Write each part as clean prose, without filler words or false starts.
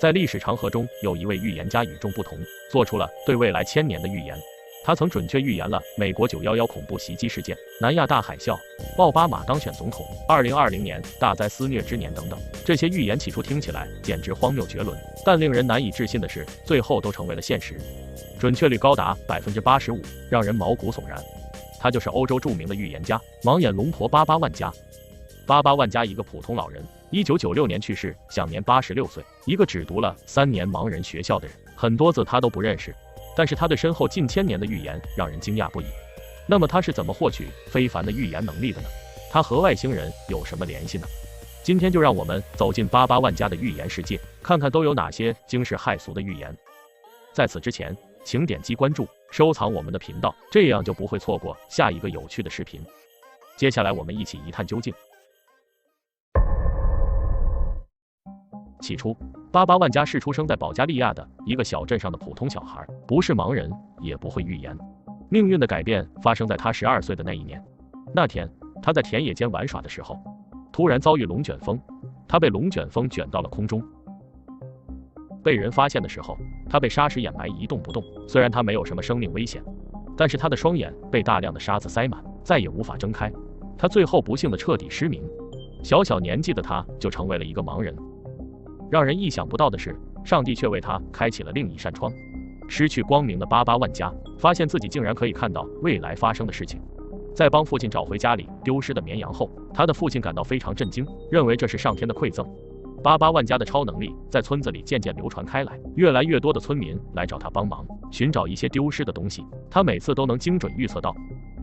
在历史长河中，有一位预言家与众不同，做出了对未来1000年的预言。他曾准确预言了美国911恐怖袭击事件、南亚大海啸、奥巴马当选总统、2020年大灾肆虐之年等等。这些预言起初听起来简直荒谬绝伦，但令人难以置信的是，最后都成为了现实，准确率高达85%，让人毛骨悚然。他就是欧洲著名的预言家、盲眼龙婆巴巴万加。巴巴万加一个普通老人，1996年去世，享年86岁。一个只读了3年盲人学校的人，很多字他都不认识，但是他对身后近1000年的预言让人惊讶不已。那么他是怎么获取非凡的预言能力的呢？他和外星人有什么联系呢？今天就让我们走进巴巴万加的预言世界，看看都有哪些惊世骇俗的预言。在此之前，请点击关注、收藏我们的频道，这样就不会错过下一个有趣的视频。接下来我们一起一探究竟。起初，巴巴万加是出生在保加利亚的一个小镇上的普通小孩，不是盲人，也不会预言。命运的改变发生在他12岁的那一年。那天，他在田野间玩耍的时候，突然遭遇龙卷风，他被龙卷风卷到了空中。被人发现的时候，他被沙石掩埋，一动不动。虽然他没有什么生命危险，但是他的双眼被大量的沙子塞满，再也无法睁开。他最后不幸的彻底失明。小年纪的他就成为了一个盲人。让人意想不到的是，上帝却为他开启了另一扇窗。失去光明的巴巴万加发现自己竟然可以看到未来发生的事情。在帮父亲找回家里丢失的绵羊后，他的父亲感到非常震惊，认为这是上天的馈赠。巴巴万加的超能力在村子里渐渐流传开来，越来越多的村民来找他帮忙，寻找一些丢失的东西。他每次都能精准预测到。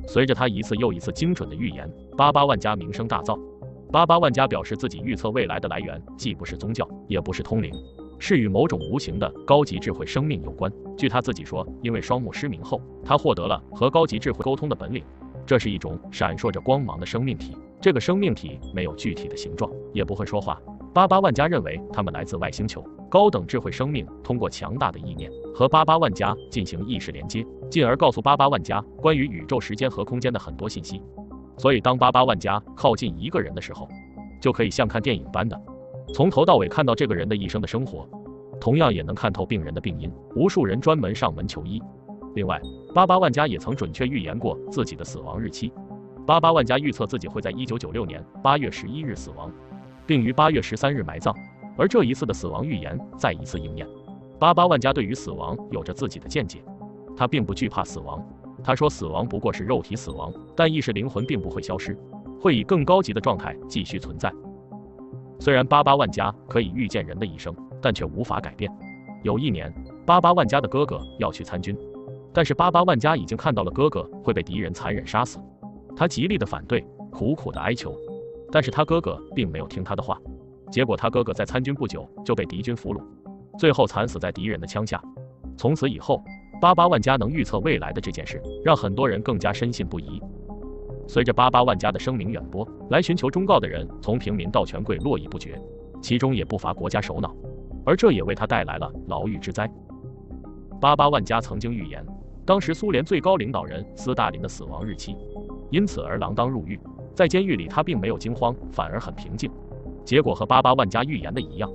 随着他一次又一次精准的预言，巴巴万加名声大噪。巴巴万加表示自己预测未来的来源既不是宗教，也不是通灵，是与某种无形的高级智慧生命有关。据他自己说，因为双目失明后，他获得了和高级智慧沟通的本领。这是一种闪烁着光芒的生命体，这个生命体没有具体的形状，也不会说话。巴巴万加认为他们来自外星球，高等智慧生命通过强大的意念和巴巴万加进行意识连接，进而告诉巴巴万加关于宇宙、时间和空间的很多信息。所以当巴巴万加靠近一个人的时候，就可以像看电影般的从头到尾看到这个人的一生的生活，同样也能看透病人的病因。无数人专门上门求医。另外，巴巴万加也曾准确预言过自己的死亡日期。巴巴万加预测自己会在1996年8月11日死亡，并于8月13日埋葬。而这一次的死亡预言再一次应验。巴巴万加对于死亡有着自己的见解，他并不惧怕死亡。他说，死亡不过是肉体死亡，但意识灵魂并不会消失，会以更高级的状态继续存在。虽然巴巴万加可以预见人的一生，但却无法改变。有一年，巴巴万加的哥哥要去参军，但是巴巴万加已经看到了哥哥会被敌人残忍杀死，他极力的反对，苦苦的哀求，但是他哥哥并没有听他的话。结果他哥哥在参军不久就被敌军俘虏，最后惨死在敌人的枪下。从此以后，巴巴万加能预测未来的这件事，让很多人更加深信不疑。随着巴巴万加的声名远播，来寻求忠告的人从平民到权贵络绎不绝，其中也不乏国家首脑，而这也为他带来了牢狱之灾。巴巴万加曾经预言当时苏联最高领导人斯大林的死亡日期，因此而锒铛入狱。在监狱里，他并没有惊慌，反而很平静。结果和巴巴万加预言的一样，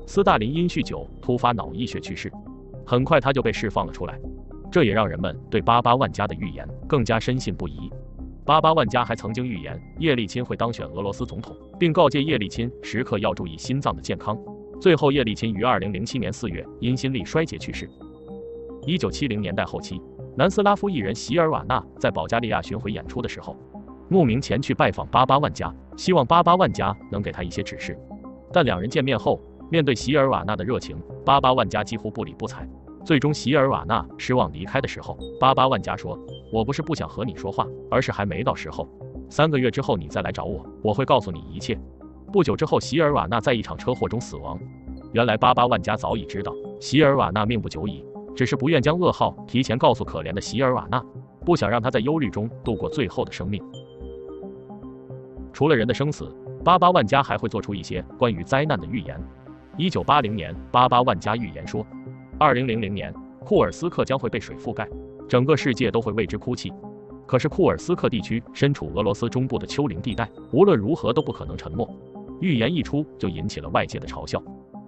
斯大林因酗酒突发脑溢血去世，很快他就被释放了出来。这也让人们对巴巴万加的预言更加深信不疑。巴巴万加还曾经预言叶利钦会当选俄罗斯总统，并告诫叶利钦时刻要注意心脏的健康。最后，叶利钦于2007年4月因心力衰竭去世。1970年代后期，南斯拉夫艺人席尔瓦纳在保加利亚巡回演出的时候，慕名前去拜访巴巴万加，希望巴巴万加能给他一些指示。但两人见面后，面对席尔瓦纳的热情，巴巴万加几乎不理不睬。最终席尔瓦纳失望离开的时候，巴巴万加说，我不是不想和你说话，而是还没到时候。3个月之后你再来找我，我会告诉你一切。不久之后，席尔瓦纳在一场车祸中死亡。原来巴巴万加早已知道席尔瓦纳命不久矣，只是不愿将噩耗提前告诉可怜的席尔瓦纳，不想让他在忧虑中度过最后的生命。除了人的生死，巴巴万加还会做出一些关于灾难的预言。1980年，巴巴万加预言说，2000年库尔斯克将会被水覆盖，整个世界都会为之哭泣。可是库尔斯克地区身处俄罗斯中部的丘陵地带，无论如何都不可能沉没。预言一出就引起了外界的嘲笑。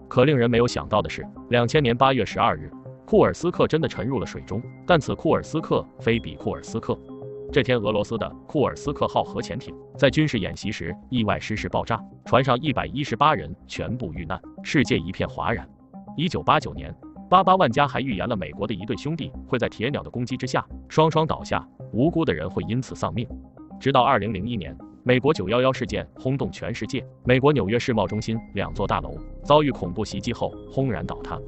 可令人没有想到的是，2000年8月12日，库尔斯克真的沉入了水中，但此库尔斯克非彼库尔斯克。这天，俄罗斯的库尔斯克号核潜艇在军事演习时意外失事爆炸，船上118人全部遇难，世界一片哗然。1989年，88万加还预言了美国的一对兄弟会在铁鸟的攻击之下双双倒下，无辜的人会因此丧命。直到2001年，美国911事件轰动全世界，美国纽约世贸中心2座大楼遭遇恐怖袭击后轰然倒塌，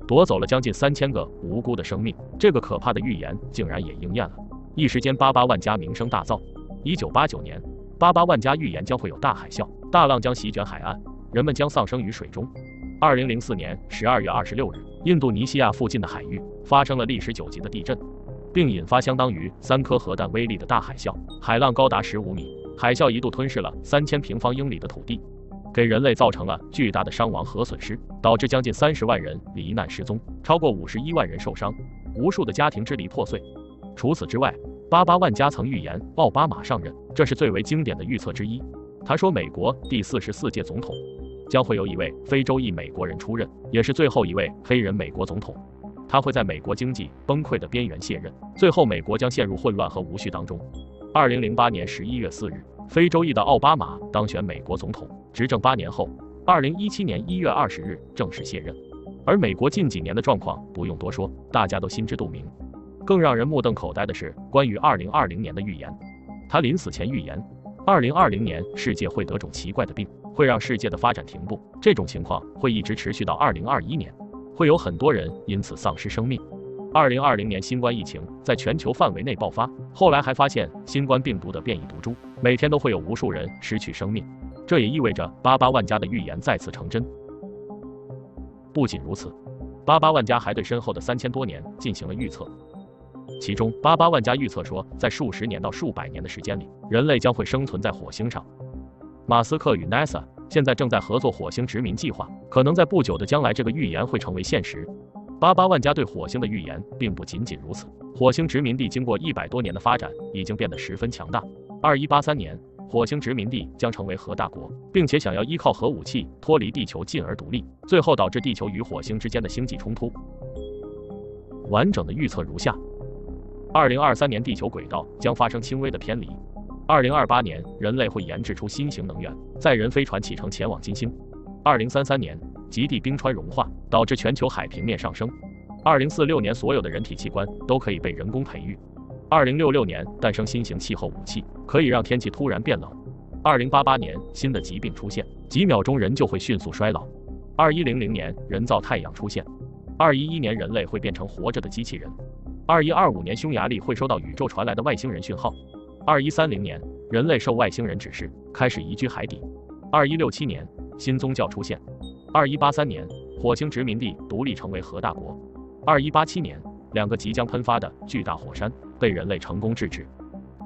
夺走了将近3000个无辜的生命。这个可怕的预言竟然也应验了。一时间，88万加名声大噪。1989年，88万加预言将会有大海啸，大浪将席卷海岸，人们将丧生于水中。2004年12月26日，印度尼西亚附近的海域发生了历史9级的地震，并引发相当于3颗核弹威力的大海啸，海浪高达15米，海啸一度吞噬了3000平方英里的土地，给人类造成了巨大的伤亡和损失，导致将近30万人罹难失踪，超过51万人受伤，无数的家庭支离破碎。除此之外，88万加曾预言奥巴马上任，这是最为经典的预测之一。他说，美国第44届总统将会由一位非洲裔美国人出任，也是最后一位黑人美国总统。他会在美国经济崩溃的边缘卸任，最后美国将陷入混乱和无序当中。2008年11月4日，非洲裔的奥巴马当选美国总统，执政8年后，2017年1月20日正式卸任。而美国近几年的状况不用多说，大家都心知肚明。更让人目瞪口呆的是关于2020年的预言。他临死前预言，2020年世界会得种奇怪的病，会让世界的发展停步，这种情况会一直持续到2021年，会有很多人因此丧失生命。2020年新冠疫情在全球范围内爆发，后来还发现新冠病毒的变异毒株，每天都会有无数人失去生命，这也意味着88万加的预言再次成真。不仅如此，88万加还对身后的3000多年进行了预测。其中88万加预测说，在数十年到数百年的时间里，人类将会生存在火星上。马斯克与 NASA 现在正在合作火星殖民计划，可能在不久的将来，这个预言会成为现实。88万加对火星的预言并不仅仅如此，火星殖民地经过100多年的发展，已经变得十分强大。2183年，火星殖民地将成为核大国，并且想要依靠核武器脱离地球，进而独立，最后导致地球与火星之间的星际冲突。完整的预测如下：2023年地球轨道将发生轻微的偏离。2028年，人类会研制出新型能源，载人飞船启程前往金星。2033年，极地冰川融化，导致全球海平面上升。2046年，所有的人体器官都可以被人工培育。2066年，诞生新型气候武器，可以让天气突然变冷。2088年，新的疾病出现，几秒钟人就会迅速衰老。2100年，人造太阳出现。2011年，人类会变成活着的机器人。2125年，匈牙利会收到宇宙传来的外星人讯号。2130年，人类受外星人指示，开始移居海底。2167年，新宗教出现。2183年，火星殖民地独立成为核大国。2187年，2个即将喷发的巨大火山被人类成功制止。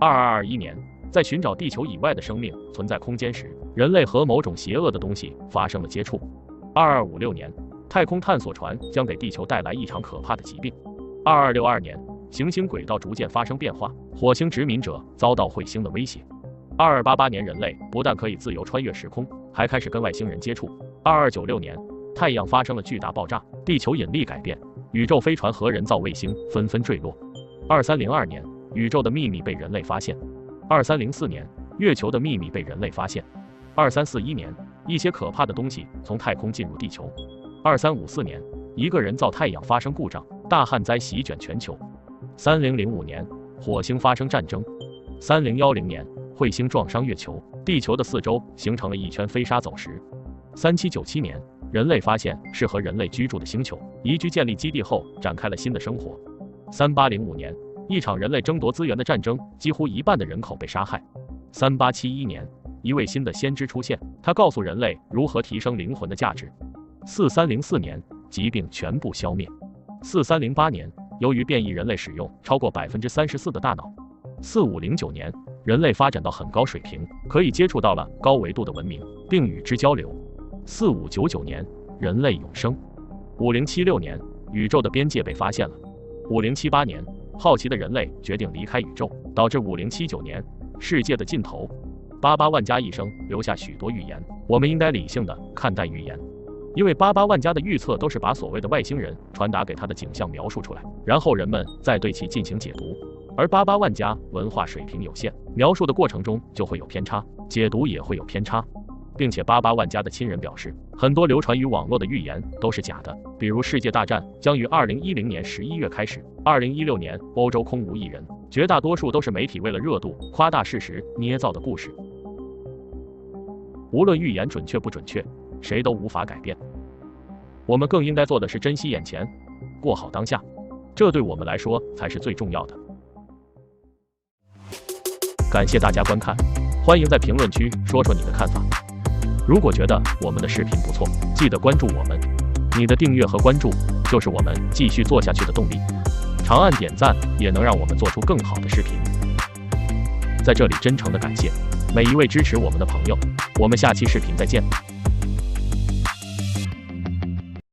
2221年，在寻找地球以外的生命存在空间时，人类和某种邪恶的东西发生了接触。2256年，太空探索船将给地球带来一场可怕的疾病。2262年，行星轨道逐渐发生变化，火星殖民者遭到彗星的威胁。2288年，人类不但可以自由穿越时空，还开始跟外星人接触。2296年，太阳发生了巨大爆炸，地球引力改变，宇宙飞船和人造卫星纷纷坠落。2302年，宇宙的秘密被人类发现。2304年，月球的秘密被人类发现。2341年，一些可怕的东西从太空进入地球。2354年，一个人造太阳发生故障，大旱灾席卷全球。3005年，火星发生战争。3010年，彗星撞伤月球，地球的四周形成了一圈飞沙走石。3797年，人类发现适合人类居住的星球，移居建立基地后展开了新的生活。3805年，一场人类争夺资源的战争，几乎一半的人口被杀害。3871年，一位新的先知出现，他告诉人类如何提升灵魂的价值。4304年，疾病全部消灭。4308年，由于变异，人类使用超过34%的大脑。4509年，人类发展到很高水平，可以接触到了高维度的文明，并与之交流。4599年，人类永生。5076年，宇宙的边界被发现了。5078年，好奇的人类决定离开宇宙，导致5079年世界的尽头。88万加一生留下许多预言，我们应该理性的看待预言。因为88万家的预测都是把所谓的外星人传达给他的景象描述出来，然后人们再对其进行解读。而88万家文化水平有限，描述的过程中就会有偏差，解读也会有偏差。并且88万家的亲人表示，很多流传于网络的预言都是假的，比如世界大战将于2010年11月开始，2016年欧洲空无一人，绝大多数都是媒体为了热度夸大事实捏造的故事。无论预言准确不准确，谁都无法改变。我们更应该做的是珍惜眼前，过好当下，这对我们来说才是最重要的。感谢大家观看，欢迎在评论区说说你的看法。如果觉得我们的视频不错，记得关注我们，你的订阅和关注就是我们继续做下去的动力。长按点赞也能让我们做出更好的视频。在这里真诚的感谢每一位支持我们的朋友，我们下期视频再见。